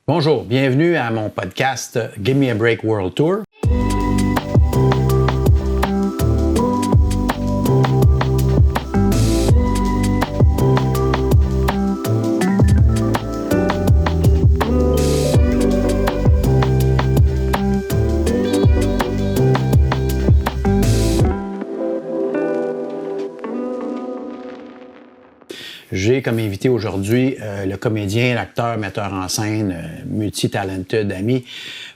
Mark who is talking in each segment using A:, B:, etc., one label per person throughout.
A: Bonjour, bienvenue à mon podcast Give Me a Break World Tour. J'ai comme invité aujourd'hui le comédien, l'acteur, metteur en scène, multi-talented ami,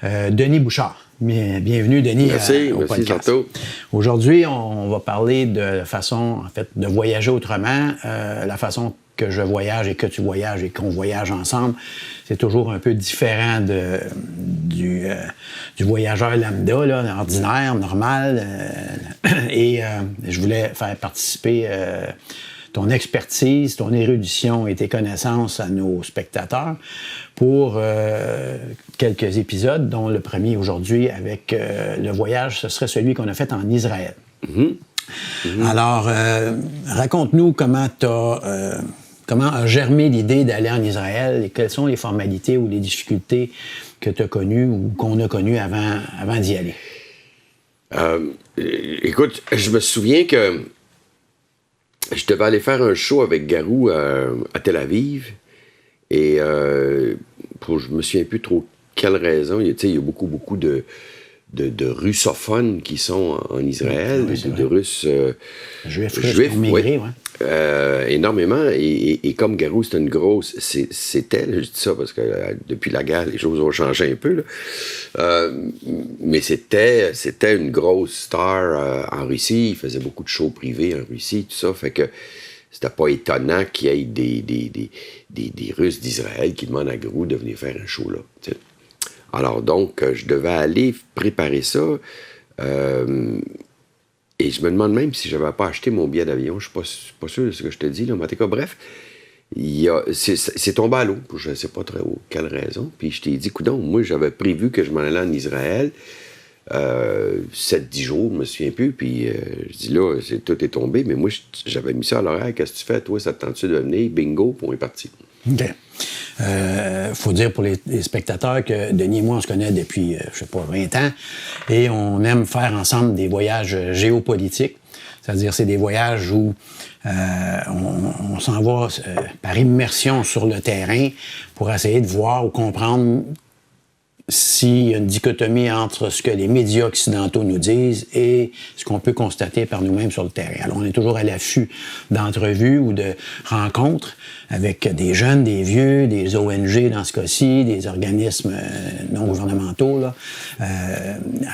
A: Denis Bouchard. Bienvenue, Denis, au podcast.
B: Merci.
A: Aujourd'hui, on va parler de façon, en fait, de voyager autrement, la façon que je voyage et que tu voyages et qu'on voyage ensemble. C'est toujours un peu différent du voyageur lambda, là, ordinaire, normal. Et je voulais faire participer ton expertise, ton érudition et tes connaissances à nos spectateurs pour quelques épisodes, dont le premier aujourd'hui avec le voyage, ce serait celui qu'on a fait en Israël. Alors, raconte-nous comment a germé l'idée d'aller en Israël et quelles sont les formalités ou les difficultés que tu as connues ou qu'on a connues avant d'y aller.
B: Écoute, je me souviens que je devais aller faire un show avec Garou à Tel Aviv. Et je me souviens plus trop quelle raison. Il y a beaucoup de russophones qui sont en Israël, oui, de Russes juifs
A: migré, ouais.
B: Énormément. Et comme Garou, c'était une grosse... C'était, je dis ça parce que depuis la guerre, les choses ont changé un peu, là. Mais c'était une grosse star en Russie. Il faisait beaucoup de shows privés en Russie, tout ça. Fait que c'était pas étonnant qu'il y ait des Russes d'Israël qui demandent à Garou de venir faire un show là. T'sais. Alors donc, je devais aller préparer ça. Et je me demande même si je n'avais pas acheté mon billet d'avion. Je ne suis pas sûr de ce que je te dis, là. Mais en tout cas, bref, c'est tombé à l'eau, pour je ne sais pas très quelle raison. Puis je t'ai dit, coudonc, moi, j'avais prévu que je m'en allais en Israël 7-10 jours, je ne me souviens plus. Puis je dis, là, tout est tombé. Mais moi, j'avais mis ça à l'horaire. Qu'est-ce que tu fais? Toi, ça te tente-tu de venir? Bingo, puis on est parti.
A: OK. Faut dire pour les spectateurs que Denis et moi, on se connaît depuis, 20 ans, et on aime faire ensemble des voyages géopolitiques. C'est-à-dire, c'est des voyages où on s'en va par immersion sur le terrain pour essayer de voir ou comprendre s'il y a une dichotomie entre ce que les médias occidentaux nous disent et ce qu'on peut constater par nous-mêmes sur le terrain. Alors, on est toujours à l'affût d'entrevues ou de rencontres avec des jeunes, des vieux, des ONG dans ce cas-ci, des organismes non gouvernementaux, là,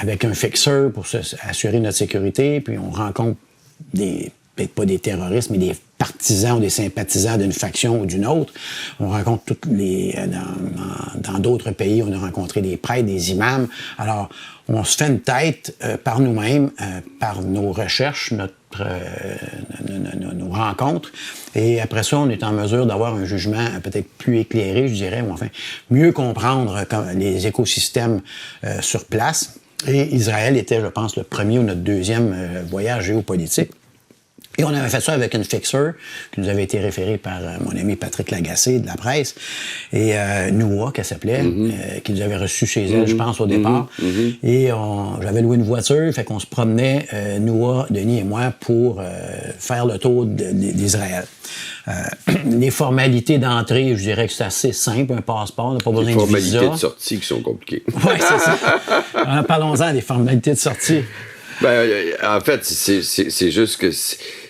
A: avec un fixeur pour assurer notre sécurité, puis on rencontre peut-être pas des terroristes, mais des partisans ou des sympathisants d'une faction ou d'une autre. On rencontre dans d'autres pays, on a rencontré des prêtres, des imams. Alors, on se fait une tête par nous-mêmes, par nos recherches, nos rencontres. Et après ça, on est en mesure d'avoir un jugement peut-être plus éclairé, je dirais, ou enfin, mieux comprendre les écosystèmes sur place. Et Israël était, je pense, le premier ou notre deuxième voyage géopolitique. Et on avait fait ça avec une fixeur qui nous avait été référée par mon ami Patrick Lagacé de la presse, et Noua, qu'elle s'appelait, qui nous avait reçus chez elle, je pense, au départ. Et j'avais loué une voiture, fait qu'on se promenait, Noua, Denis et moi, pour faire le tour d'Israël. Les formalités d'entrée, je dirais que c'est assez simple, un passeport, on n'a pas besoin de visa.
B: Les formalités de sortie qui sont compliquées.
A: Oui, c'est ça. Parlons-en des formalités de sortie.
B: Ben, en fait, c'est juste que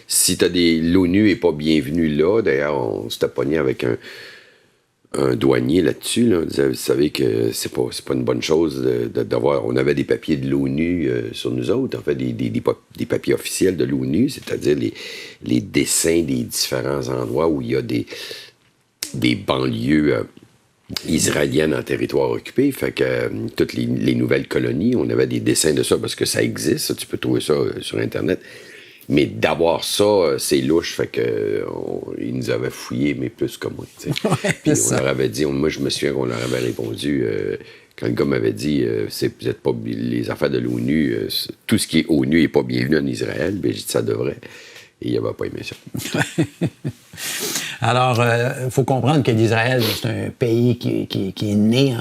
B: si l'ONU n'est pas bienvenue là, d'ailleurs, on s'était pogné avec un douanier là-dessus, là. Vous savez que c'est pas une bonne chose d'avoir... On avait des papiers de l'ONU sur nous autres, en fait, des papiers officiels de l'ONU, c'est-à-dire les dessins des différents endroits où il y a des banlieues israéliennes en territoire occupé. Fait que toutes les nouvelles colonies, on avait des dessins de ça parce que ça existe, ça, tu peux trouver ça sur Internet. Mais d'avoir ça, c'est louche, fait que ils nous avaient fouillé, mais plus que moi, tu sais.
A: Ouais,
B: puis on leur avait dit, moi je me souviens qu'on leur avait répondu, quand le gars m'avait dit, vous êtes pas les affaires de l'ONU, tout ce qui est ONU n'est pas bienvenu en Israël, ben j'ai dit ça devrait. Et il n'avait pas aimé ça.
A: Alors, il faut comprendre que l'Israël, c'est un pays qui est né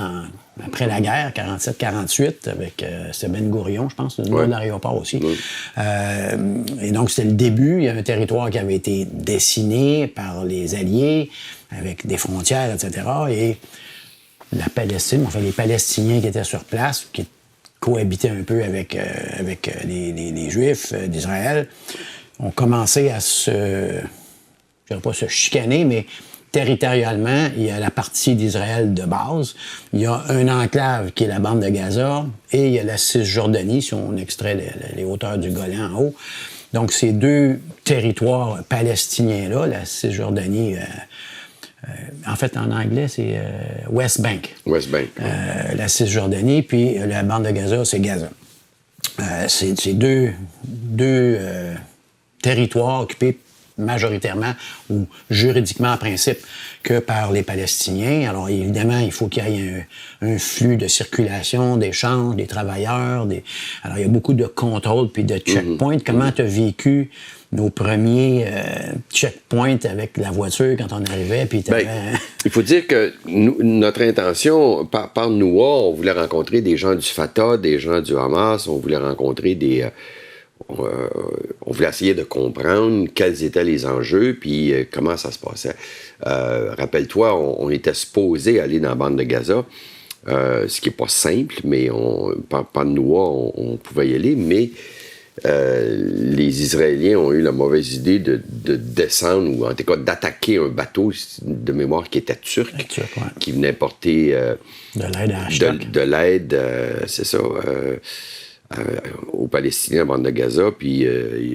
A: après la guerre, 47-48, avec c'est Ben Gourion, je pense, le nom de l'aéroport aussi. Et donc, c'était le début. Il y a un territoire qui avait été dessiné par les Alliés, avec des frontières, etc. Et la Palestine, enfin, les Palestiniens qui étaient sur place, qui cohabitaient un peu avec les Juifs d'Israël, ont commencé à je dirais pas se chicaner, mais territorialement, il y a la partie d'Israël de base, il y a un enclave qui est la bande de Gaza, et il y a la Cisjordanie, si on extrait les hauteurs du Golan en haut. Donc, ces deux territoires palestiniens-là, la Cisjordanie, en fait, en anglais, c'est West Bank.
B: West Bank.
A: La Cisjordanie, puis la bande de Gaza, c'est Gaza. C'est deux territoires occupés majoritairement ou juridiquement en principe que par les Palestiniens. Alors évidemment, il faut qu'il y ait un flux de circulation, d'échange, des travailleurs. Alors il y a beaucoup de contrôles puis de checkpoints. Comment tu as vécu nos premiers checkpoints avec la voiture quand on arrivait? Puis
B: il faut dire que notre intention, par nous, on voulait rencontrer des gens du Fatah, des gens du Hamas, on voulait rencontrer on voulait essayer de comprendre quels étaient les enjeux puis comment ça se passait. Rappelle-toi, on était supposé aller dans la bande de Gaza, ce qui n'est pas simple, mais par nous, on pouvait y aller, mais les Israéliens ont eu la mauvaise idée de descendre, ou en tout cas d'attaquer un bateau de mémoire qui était turc, qui venait porter
A: de l'aide à Ashtok.
B: De l'aide, c'est ça, aux Palestiniens à bande de Gaza, puis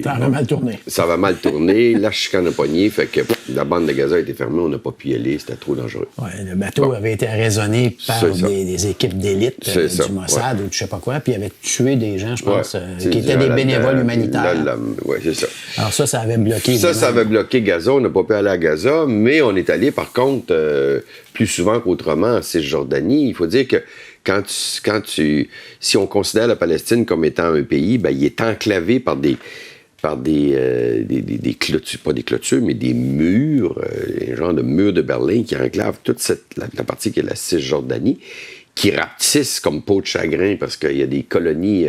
A: ça avait mal tourné.
B: Ça avait mal tourné, la chicane a pogné, fait que la bande de Gaza a été fermée, on n'a pas pu y aller, c'était trop dangereux.
A: Ouais, le bateau avait été arraisonné par des équipes d'élite du Mossad ou je sais pas quoi, puis il avait tué des gens, je pense, qui étaient des bénévoles humanitaires.
B: Oui, c'est ça.
A: Alors ça avait bloqué.
B: Ça avait bloqué Gaza, on n'a pas pu aller à Gaza, mais on est allé par contre plus souvent qu'autrement en Cisjordanie. Il faut dire que si on considère la Palestine comme étant un pays, ben, il est enclavé par des clôtures, pas des clôtures, mais des murs, un genre de murs de Berlin qui enclavent toute la partie qui est la Cisjordanie, qui rapetissent comme peau de chagrin parce qu'il y a des colonies,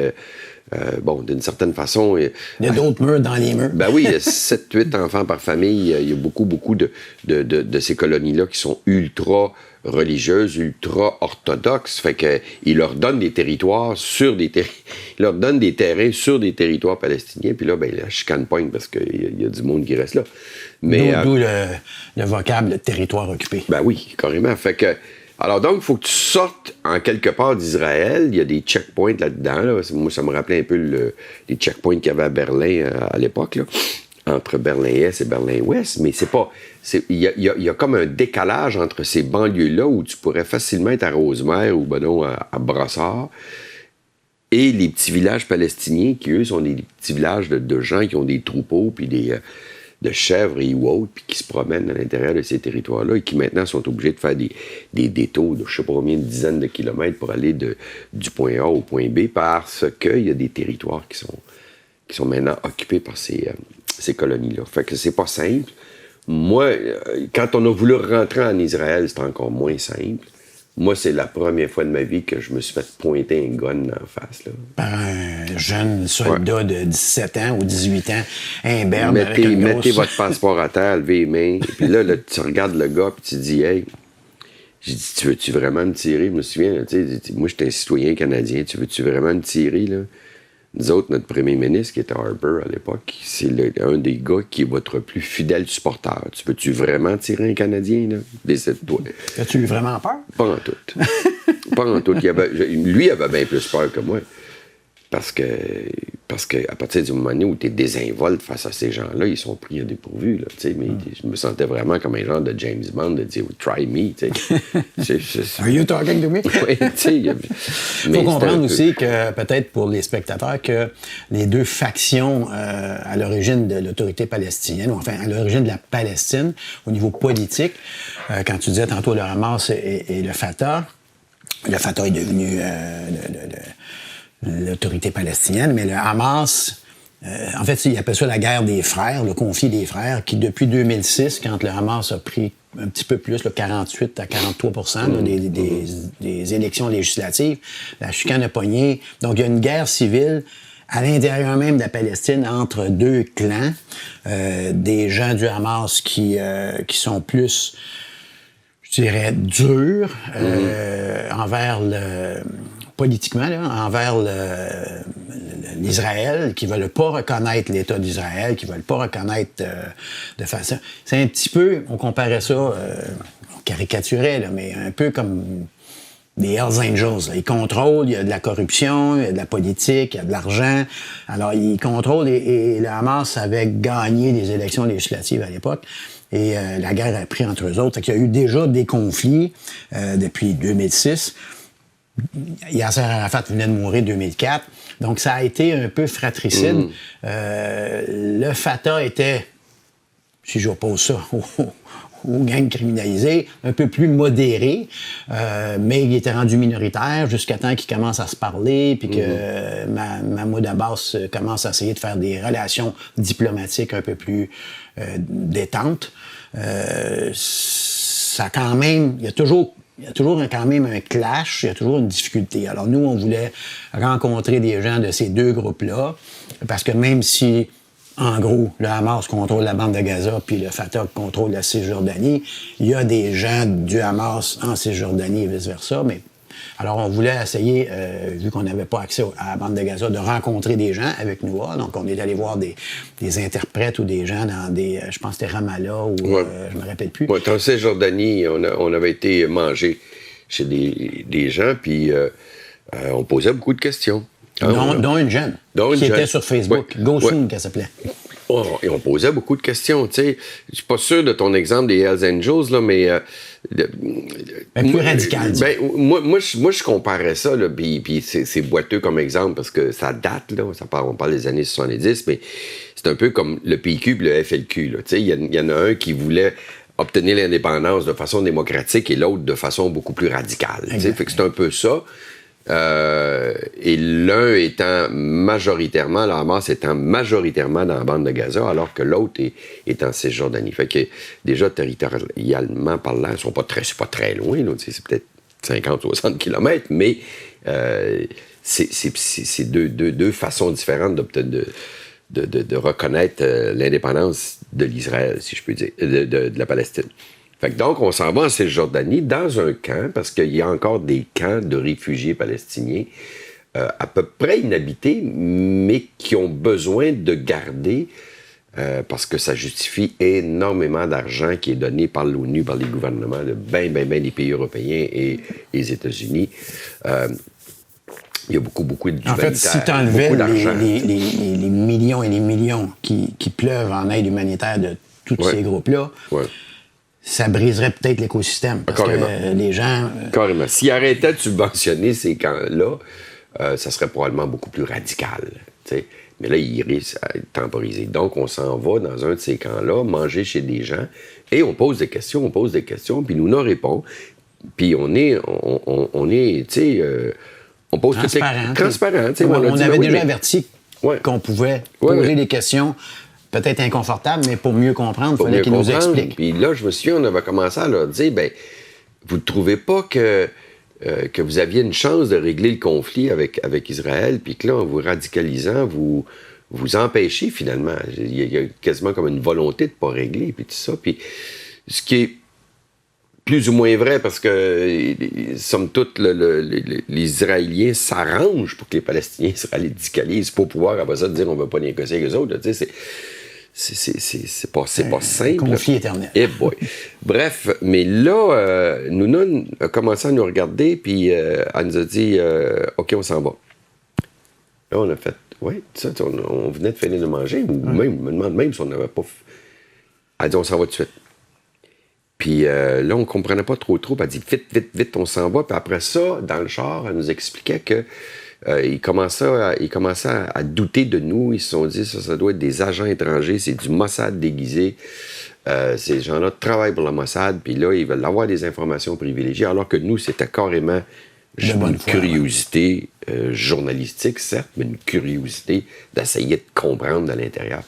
B: d'une certaine façon...
A: Il y a d'autres murs dans les murs.
B: Ben oui, il y a 7-8 enfants par famille. Il y a beaucoup de ces colonies-là qui sont ultra religieuses, ultra orthodoxes. Fait qu'ils leur donnent des territoires ils leur donnent des terrains sur des territoires palestiniens. Puis là, ben, la chicane pogne parce qu'il y a du monde qui reste là. Mais,
A: d'où le vocable territoire occupé.
B: Ben oui, carrément. Fait que... Alors donc, il faut que tu sortes en quelque part d'Israël. Il y a des checkpoints là-dedans. Là. Moi, ça me rappelait un peu les checkpoints qu'il y avait à Berlin à l'époque, là, entre Berlin-Est et Berlin-Ouest. Mais c'est pas... Il y a comme un décalage entre ces banlieues-là où tu pourrais facilement être à Rosemère ou à Brossard et les petits villages palestiniens qui, eux, sont des petits villages de gens qui ont des troupeaux puis de chèvres et autres, puis qui se promènent à l'intérieur de ces territoires-là et qui maintenant sont obligés de faire des détours de je ne sais pas combien de dizaines de kilomètres pour aller du point A au point B parce qu'il y a des territoires qui sont maintenant occupés par ces colonies-là. Fait que c'est pas simple. Moi, quand on a voulu rentrer en Israël, c'était encore moins simple. Moi, c'est la première fois de ma vie que je me suis fait pointer un gun en face. Là.
A: Par un jeune soldat de 17 ans ou 18 ans, imberbe
B: mettez votre passeport à terre, levez les mains. Puis là, tu regardes le gars puis tu dis « Hey, j'ai dit, tu veux-tu vraiment me tirer? » Je me souviens, moi, j'étais un citoyen canadien. Tu veux-tu vraiment me tirer, là? Nous autres, notre premier ministre, qui était Harper à l'époque, c'est un des gars qui est votre plus fidèle supporter. Tu veux-tu vraiment tirer un Canadien, là? Décide-toi.
A: As-tu eu vraiment peur?
B: Pas en tout. Pas en tout. Lui avait bien plus peur que moi. Parce que à partir du moment où tu es désinvolte face à ces gens-là, ils sont pris à dépourvu. Là, mais je me sentais vraiment comme un genre de James Bond de dire « Try me ».
A: Are you talking to me?
B: Oui, il
A: faut comprendre aussi que, peut-être pour les spectateurs, que les deux factions à l'origine de l'autorité palestinienne, ou enfin à l'origine de la Palestine, au niveau politique, quand tu disais tantôt le Hamas et le Fatah est devenu l'autorité palestinienne, mais le Hamas En fait, ils appellent ça la guerre des frères, le conflit des frères, qui depuis 2006, quand le Hamas a pris un petit peu plus, là, 48 à 43 là, des élections législatives, la chicane a pogné. Donc, il y a une guerre civile à l'intérieur même de la Palestine entre deux clans, des gens du Hamas qui sont plus, je dirais, durs envers politiquement, là, envers l'Israël, qui ne veulent pas reconnaître l'État d'Israël, qui ne veulent pas reconnaître de façon... C'est un petit peu, on comparait ça, on caricaturait, là, mais un peu comme des Hells Angels. Là. Ils contrôlent, il y a de la corruption, il y a de la politique, il y a de l'argent. Alors, ils contrôlent et le Hamas avait gagné les élections législatives à l'époque. Et la guerre a pris entre eux autres. Il y a eu déjà des conflits depuis 2006. Yasser Arafat venait de mourir en 2004. Donc, ça a été un peu fratricide. Le Fatah était, si j'oppose ça aux gangs criminalisés, un peu plus modéré, mais il était rendu minoritaire jusqu'à temps qu'il commence à se parler, puis que Mahmoud Abbas commence à essayer de faire des relations diplomatiques un peu plus détentes. Ça quand même, il y a toujours quand même un clash, il y a toujours une difficulté. Alors nous, on voulait rencontrer des gens de ces deux groupes-là, parce que même si, en gros, le Hamas contrôle la bande de Gaza, puis le Fatah contrôle la Cisjordanie, il y a des gens du Hamas en Cisjordanie et vice-versa, mais... Alors, on voulait essayer, vu qu'on n'avait pas accès à la bande de Gaza, de rencontrer des gens avec nous. Donc, on est allé voir des interprètes ou des gens dans des... je pense que c'était Ramallah ou... je me rappelle plus.
B: Oui, en Cisjordanie, on avait été manger chez des gens, puis on posait beaucoup de questions.
A: Dont une jeune, qui était sur Facebook. Gosun, qu'elle s'appelait.
B: Et on posait beaucoup de questions, tu sais. Je suis pas sûr de ton exemple des Hells Angels, là, mais...
A: plus radical.
B: Moi, je comparais ça, là, puis c'est boiteux comme exemple, parce que ça date, là, on parle des années 70, mais c'est un peu comme le PQ et le FLQ, là, tu sais. Il y en a un qui voulait obtenir l'indépendance de façon démocratique et l'autre de façon beaucoup plus radicale. Fait que c'est un peu ça. Et l'un étant majoritairement, le Hamas étant majoritairement dans la bande de Gaza, alors que l'autre est en Cisjordanie. Fait que déjà, territorialement parlant, c'est pas très loin, là, c'est peut-être 50-60 km, mais c'est deux façons différentes de reconnaître l'indépendance de l'Israël, si je peux dire, de la Palestine. Fait que donc, on s'en va en Cisjordanie, dans un camp, parce qu'il y a encore des camps de réfugiés palestiniens à peu près inhabités, mais qui ont besoin de garder, parce que ça justifie énormément d'argent qui est donné par l'ONU, par les gouvernements de ben des pays européens et les États-Unis. Il y a beaucoup d'humanitaires.
A: En fait, si tu enlevais les millions et les millions qui pleuvent en aide humanitaire de tous ces groupes-là, ça briserait peut-être l'écosystème. Parce que les gens...
B: Carrément. S'ils arrêtaient de subventionner ces camps-là, ça serait probablement beaucoup plus radical. T'sais. Mais là, ils risquent à être temporisés. Donc, on s'en va dans un de ces camps-là, manger chez des gens, et on pose des questions, puis nous n'en répond. Puis on est tu sais... on pose
A: transparent.
B: Transparent.
A: On avait déjà averti qu'on pouvait poser des questions... peut-être inconfortable, mais pour mieux comprendre, il fallait qu'ils nous expliquent.
B: Puis là, je me souviens, on avait commencé à leur dire, vous ne trouvez pas que vous aviez une chance de régler le conflit avec Israël, puis que là, en vous radicalisant, vous empêchez finalement. Il y a quasiment comme une volonté de ne pas régler, puis tout ça. Puis ce qui est plus ou moins vrai, parce que, somme toute, les Israéliens s'arrangent pour que les Palestiniens se radicalisent pour pouvoir, après ça, dire on ne veut pas négocier avec eux autres. Tu sais, c'est pas simple.
A: Conflit éternel.
B: Bref, mais là, Nouna a commencé à nous regarder, puis elle nous a dit OK, on s'en va. Là, on a fait on venait de finir de manger, ou même, me demande même si on n'avait pas. Elle a dit on s'en va tout de suite. Puis là, on comprenait pas trop. Elle a dit vite, on s'en va. Puis après ça, dans le char, elle nous expliquait que ils commençaient à douter de nous. Ils se sont dit, ça doit être des agents étrangers, c'est du Mossad déguisé. Ces gens-là travaillent pour le Mossad, puis là, ils veulent avoir des informations privilégiées, alors que nous, c'était carrément une curiosité journalistique, certes, mais une curiosité d'essayer de comprendre de l'intérieur.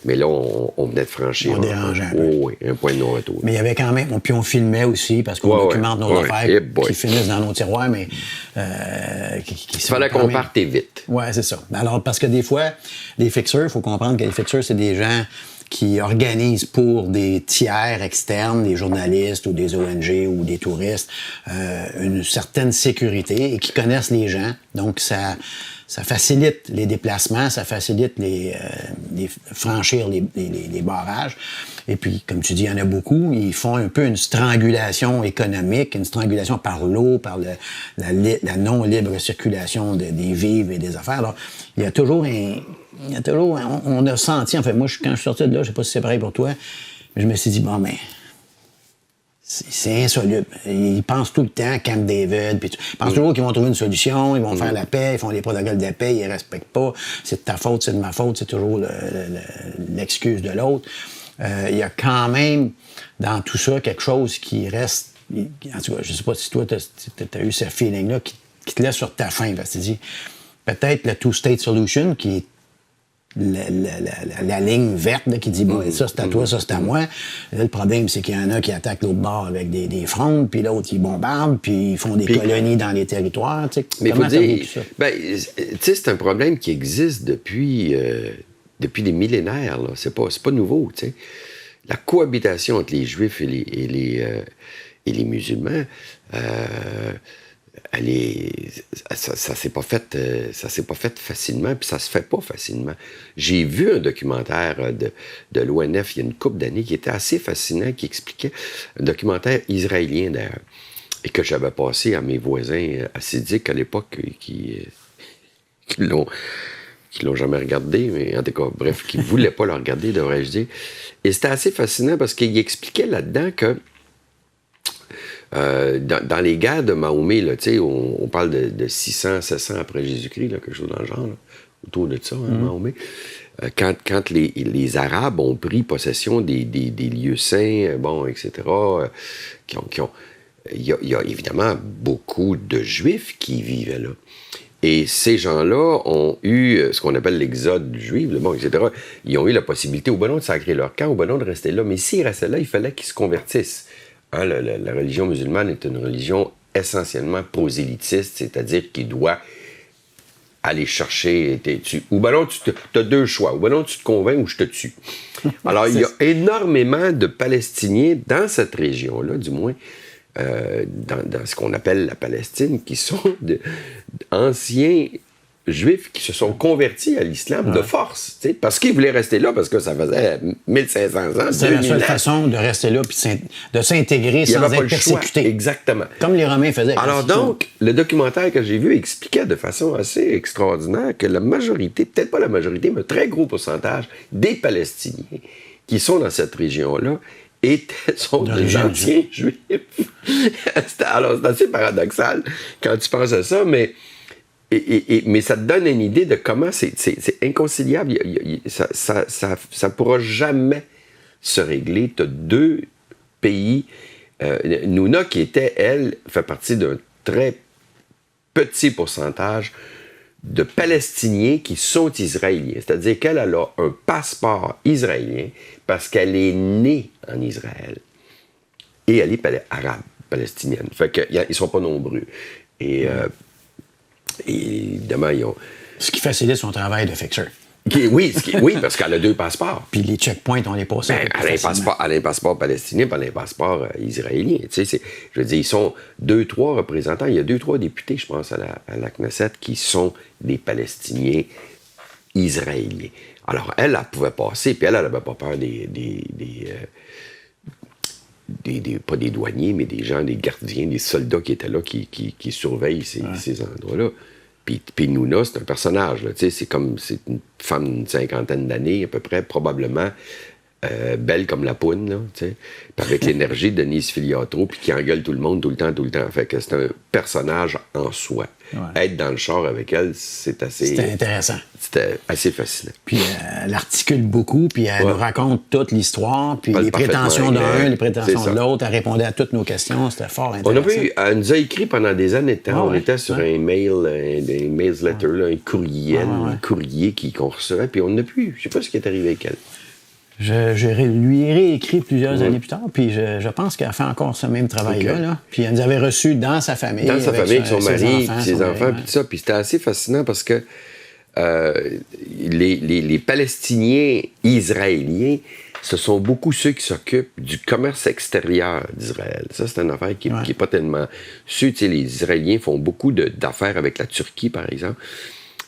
B: Mais là, on venait de franchir un point de non-retour.
A: Mais il y avait quand même... Puis on filmait aussi, parce qu'on documente nos affaires qui finissent dans nos tiroirs, mais...
B: Il fallait qu'on parte vite.
A: Oui, c'est ça. Alors, parce que des fois, les fixeurs, il faut comprendre que les fixeurs, c'est des gens qui organisent pour des tiers externes, des journalistes ou des ONG ou des touristes, une certaine sécurité et qui connaissent les gens. Donc, ça facilite les déplacements, ça facilite franchir les barrages. Et puis, comme tu dis, il y en a beaucoup. Ils font un peu une strangulation économique, une strangulation par l'eau, par la non-libre circulation des vivres et des affaires. Alors, il y a toujours on a senti, en fait, moi, quand je suis sorti de là, je sais pas si c'est pareil pour toi, mais je me suis dit, bon, mais c'est insoluble. Ils pensent tout le temps à Camp David, puis ils pensent toujours qu'ils vont trouver une solution, ils vont faire la paix, ils font des protocoles de paix, ils respectent pas, c'est de ta faute, c'est de ma faute, c'est toujours l'excuse de l'autre. Il y a quand même, dans tout ça, quelque chose qui reste, en tout cas, je sais pas si toi, t'as eu ce feeling-là qui te laisse sur ta faim, parce que tu dis, peut-être le two-state solution, qui est la ligne verte là, qui dit bon, ça c'est à toi, ça c'est à moi. Là, le problème, c'est qu'il y en a qui attaquent l'autre bord avec des frondes, puis l'autre, ils bombardent, puis ils font des colonies dans les territoires.
B: Mais il faut dire, c'est un problème qui existe depuis des millénaires. Là. C'est pas nouveau. T'sais. La cohabitation entre les Juifs et les musulmans, ça s'est pas fait facilement, puis ça se fait pas facilement. J'ai vu un documentaire de l'ONF il y a une couple d'années qui était assez fascinant, qui expliquait, un documentaire israélien d'ailleurs, et que j'avais passé à mes voisins assidiques à l'époque qui l'ont jamais regardé, mais en tout cas, bref, qui voulaient pas le regarder, devrais-je dire. Et c'était assez fascinant parce qu'il expliquait là-dedans que dans les guerres de Mahomet, là, on parle de 600, 700 après Jésus-Christ, là, quelque chose dans le genre, là, autour de ça, Mahomet. Quand les Arabes ont pris possession des lieux saints, etc., il y a évidemment beaucoup de Juifs qui vivaient là. Et ces gens-là ont eu ce qu'on appelle l'exode juif, etc. Ils ont eu la possibilité, ou ben non, de sacrer leur camp, ou ben non, de rester là. Mais s'ils restaient là, il fallait qu'ils se convertissent. Hein, la religion musulmane est une religion essentiellement prosélytiste, c'est-à-dire qu'il doit aller chercher... ou ben non, tu as deux choix. Ou ben non, tu te convaincs ou je te tue. Alors, il y a énormément de Palestiniens dans cette région-là, du moins, dans ce qu'on appelle la Palestine, qui sont d'anciens Juifs qui se sont convertis à l'islam de force, parce qu'ils voulaient rester là, parce que ça faisait 1500 ans.
A: C'était la seule façon de rester là, puis de s'intégrer sans être persécuté.
B: Exactement.
A: Comme les Romains faisaient.
B: Alors donc, le documentaire que j'ai vu expliquait de façon assez extraordinaire que la majorité, peut-être pas la majorité, mais un très gros pourcentage des Palestiniens qui sont dans cette région-là sont des anciens Juifs. Alors, c'est assez paradoxal quand tu penses à ça, mais ça te donne une idée de comment c'est inconciliable. Ça pourra jamais se régler. Tu as deux pays. Nouna, qui était, elle, fait partie d'un très petit pourcentage de Palestiniens qui sont israéliens. C'est-à-dire qu'elle a un passeport israélien parce qu'elle est née en Israël. Et elle est arabe, palestinienne. Fait qu'ils sont pas nombreux. Et évidemment, ils ont...
A: Ce qui facilite son travail de fixeur.
B: Oui, parce qu'elle a deux passeports.
A: Puis les checkpoints, on les passe.
B: Elle a un passeport palestinien, puis elle a un passeport israélien. Je veux dire, ils sont 2-3 représentants. Il y a 2-3 députés, je pense, à la Knesset, qui sont des Palestiniens israéliens. Alors, elle pouvait passer, puis elle n'avait pas peur pas des douaniers, mais des gens, des gardiens, des soldats qui étaient là, qui surveillent ces endroits-là. Puis Nouna, c'est un personnage. Là, c'est une femme d'une 50aine d'années, à peu près, probablement, belle comme la poune, là, tu sais. Puis avec l'énergie de Denise Filiatro, puis qui engueule tout le monde tout le temps. Fait que c'est un personnage en soi. Ouais. Être dans le char avec elle, c'est assez...
A: C'était intéressant.
B: C'était assez fascinant.
A: Puis elle articule beaucoup, puis elle nous raconte toute l'histoire, puis les prétentions d'un, les prétentions de l'autre. Elle répondait à toutes nos questions. C'était fort intéressant.
B: Elle nous a écrit pendant des années de temps. On était sur un mail, des mails letters, là, un courrier qu'on recevait, puis on n'a plus. Je sais pas ce qui est arrivé avec elle.
A: Je lui ai réécrit plusieurs années plus tard, puis je pense qu'elle fait encore ce même travail-là. Là. Puis elle nous avait reçus dans sa famille.
B: Dans sa famille, avec son mari, ses enfants, puis tout ça. Puis c'était assez fascinant parce que les Palestiniens israéliens, ce sont beaucoup ceux qui s'occupent du commerce extérieur d'Israël. Ça, c'est une affaire qui n'est pas tellement... Tu sais, les Israéliens font beaucoup d'affaires avec la Turquie, par exemple.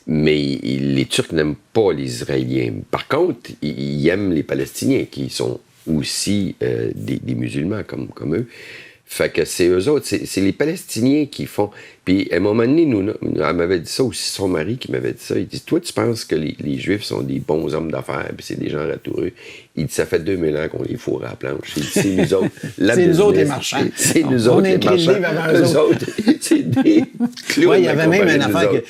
B: Mais les Turcs n'aiment pas les Israéliens. Par contre, ils aiment les Palestiniens, qui sont aussi des musulmans comme eux. Fait que c'est eux autres, c'est les Palestiniens qui font... Puis à un moment donné, elle m'avait dit ça aussi, son mari qui m'avait dit ça. Il dit, toi, tu penses que les Juifs sont des bons hommes d'affaires, puis c'est des gens ratoureux. Il dit, ça fait 2000 ans qu'on les fourre à la planche. Il dit, c'est nous autres.
A: C'est nous autres les marchands.
B: C'est nous autres les marchands. Eux autres, c'est des clowns.
A: Oui, il y avait même une affaire que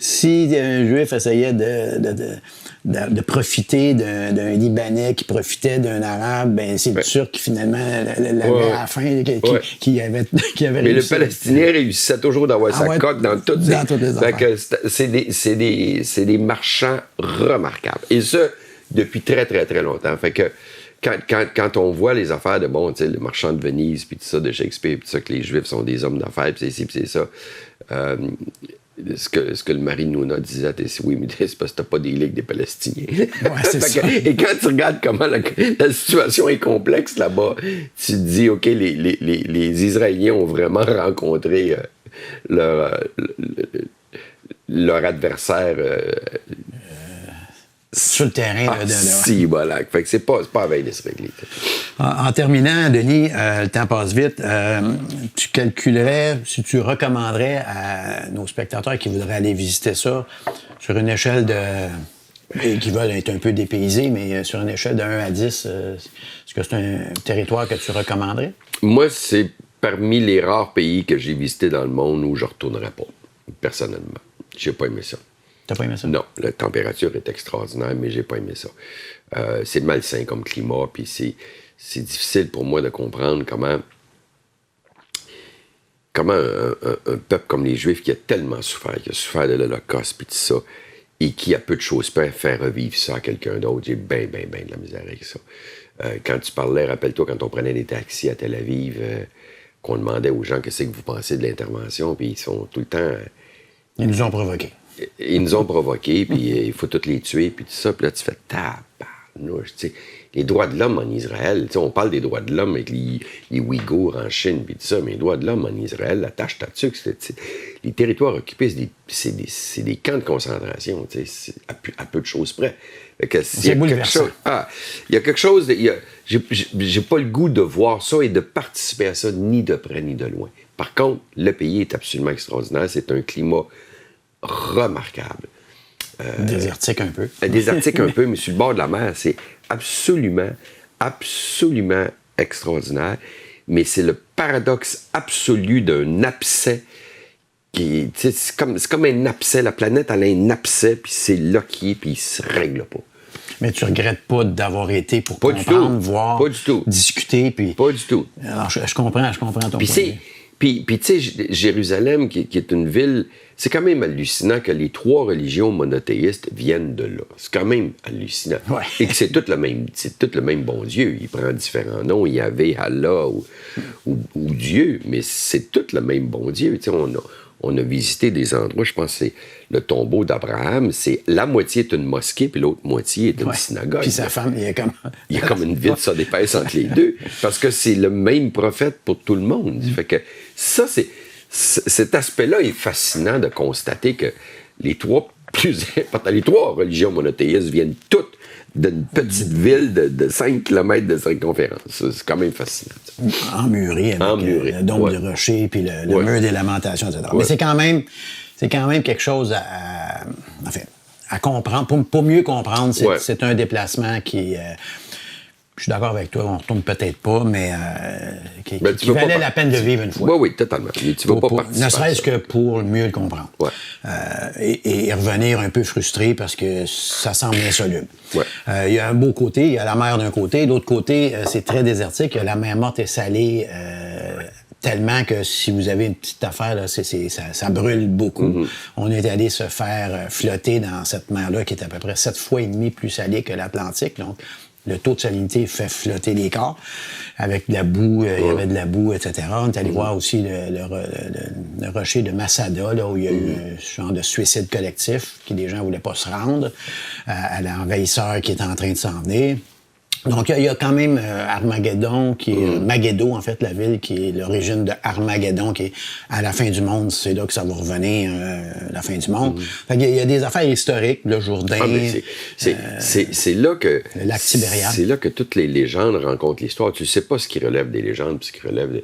A: si un Juif essayait de profiter d'un Libanais qui profitait d'un Arabe, ben c'est le Turc qui finalement l'avait à la fin, qui avait réussi.
B: Mais le Palestinien réussissait toujours d'avoir sa coque dans toutes les affaires. C'est des marchands remarquables. Et ça, depuis très, très, très longtemps. Fait que quand on voit les affaires de, bon, tu sais, le marchand de Venise, puis tout ça, de Shakespeare, puis ça, que les Juifs sont des hommes d'affaires, puis c'est ci, puis c'est ça... ce que le mari de Nouna disait, c'est oui, mais c'est parce que t'as pas des ligues des Palestiniens.
A: Ouais, c'est ça.
B: Et quand tu regardes comment la situation est complexe là-bas, tu te dis, OK, les Israéliens ont vraiment rencontré leur adversaire
A: sur le terrain.
B: Si, voilà. Fait que c'est pas à veille de se régler.
A: En terminant, Denis, le temps passe vite. Tu calculerais, si tu recommanderais à nos spectateurs qui voudraient aller visiter ça, sur une échelle et qui veulent être un peu dépaysés, mais sur une échelle de 1 à 10, est-ce que c'est un territoire que tu recommanderais?
B: Moi, c'est parmi les rares pays que j'ai visités dans le monde où je ne retournerais pas, personnellement. J'ai pas aimé ça.
A: T'as pas aimé ça?
B: Non, la température est extraordinaire, mais j'ai pas aimé ça. C'est malsain comme climat, puis c'est difficile pour moi de comprendre comment un peuple comme les Juifs qui a tellement souffert, qui a souffert de l'Holocauste, puis tout ça, et qui a peu de choses peut faire revivre ça à quelqu'un d'autre, j'ai bien de la misère avec ça. Quand tu parlais, rappelle-toi, quand on prenait des taxis à Tel Aviv, qu'on demandait aux gens qu'est-ce que vous pensez de l'intervention, puis ils sont tout le temps...
A: Ils nous ont provoqués.
B: Ils nous ont provoqués, puis il faut tous les tuer, puis tout ça. Puis là, tu fais tabarnouche, tu sais. Les droits de l'homme en Israël, tu sais, on parle des droits de l'homme avec les Ouïghours en Chine, puis tout ça, mais les droits de l'homme en Israël, la tâche là-dessus, les territoires occupés, c'est des camps de concentration, tu sais, à peu de choses près.
A: C'est bouleversant.
B: Il y a quelque chose, j'ai pas le goût de voir ça et de participer à ça, ni de près ni de loin. Par contre, le pays est absolument extraordinaire, c'est un climat remarquable.
A: Désertique un peu.
B: Désertique un peu, mais sur le bord de la mer, c'est absolument extraordinaire. Mais c'est le paradoxe absolu d'un abcès qui... C'est comme un abcès. La planète, elle a un abcès, puis c'est là qui est, puis il se règle pas.
A: Mais tu regrettes pas d'avoir été pour comprendre, voir,
B: pas du tout.
A: Discuter, puis...
B: Pas du tout.
A: Alors, je comprends ton point de vue.
B: Puis tu sais, Jérusalem, qui est une ville, c'est quand même hallucinant que les 3 religions monothéistes viennent de là. C'est quand même hallucinant.
A: Ouais.
B: Et que c'est tout le même bon Dieu. Il prend différents noms. Il y avait Allah ou Dieu, mais c'est tout le même bon Dieu. Tu sais, on a visité des endroits, je pense que c'est le tombeau d'Abraham, c'est la moitié est une mosquée, puis l'autre moitié est une synagogue.
A: Puis sa femme, il y a comme
B: une vide ça d'épaisse entre les deux, parce que c'est le même prophète pour tout le monde. Fait que ça, cet aspect-là est fascinant de constater que les 3 religions monothéistes viennent toutes d'une petite ville de 5 km de circonférence. C'est quand même fascinant.
A: Emmuré avec le dôme de rocher puis le mur des lamentations, etc. Mais c'est quand même quelque chose à comprendre. Pour mieux comprendre, c'est un déplacement qui je suis d'accord avec toi, on ne retourne peut-être pas, mais qui valait la peine de vivre une fois.
B: Oui, oui, totalement. Mais tu vas pas participer.
A: Ne serait-ce que pour mieux le comprendre.
B: Ouais.
A: Et revenir un peu frustré parce que ça semble insoluble.
B: Ouais.
A: Il y a un beau côté, il y a la mer d'un côté. L'autre côté, c'est très désertique. Il y a la mer Morte et Salée tellement que si vous avez une petite affaire, là, ça brûle beaucoup. Mm-hmm. On est allé se faire flotter dans cette mer-là qui est à peu près 7 fois et demi plus salée que l'Atlantique. Donc, le taux de salinité fait flotter les corps avec de la boue, il y avait de la boue, etc. On est allé voir aussi le rocher de Masada, là, où il y a eu un genre de suicide collectif, qui les gens voulaient pas se rendre, à l'envahisseur qui est en train de s'en venir. Donc, il y a quand même Armageddon, qui est Magneto, en fait, la ville, qui est l'origine de Armageddon, qui est à la fin du monde. C'est là que ça va revenir, la fin du monde. Fait qu'il y a des affaires historiques, le Jourdain.
B: C'est là que...
A: Le lac Tibériade.
B: C'est là que toutes les légendes rencontrent l'histoire. Tu sais pas ce qui relève des légendes, puis ce qui relève...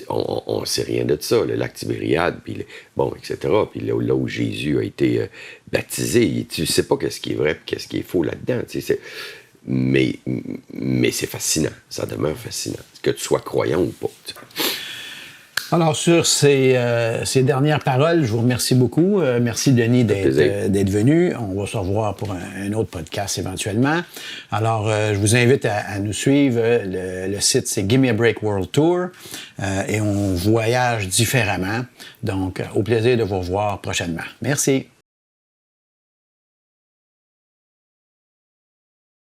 B: On sait rien de ça, le lac Tibériade, puis etc. Puis là où Jésus a été baptisé, tu sais pas qu'est-ce qui est vrai, puis qu'est-ce qui est faux là-dedans. Mais c'est fascinant. Ça demeure fascinant. Que tu sois croyant ou pas.
A: Alors, sur ces dernières paroles, je vous remercie beaucoup. Merci, Denis, d'être venu. On va se revoir pour un autre podcast éventuellement. Alors, je vous invite à nous suivre. Le site, c'est Gimme a Break World Tour. Et on voyage différemment. Donc, au plaisir de vous revoir prochainement. Merci.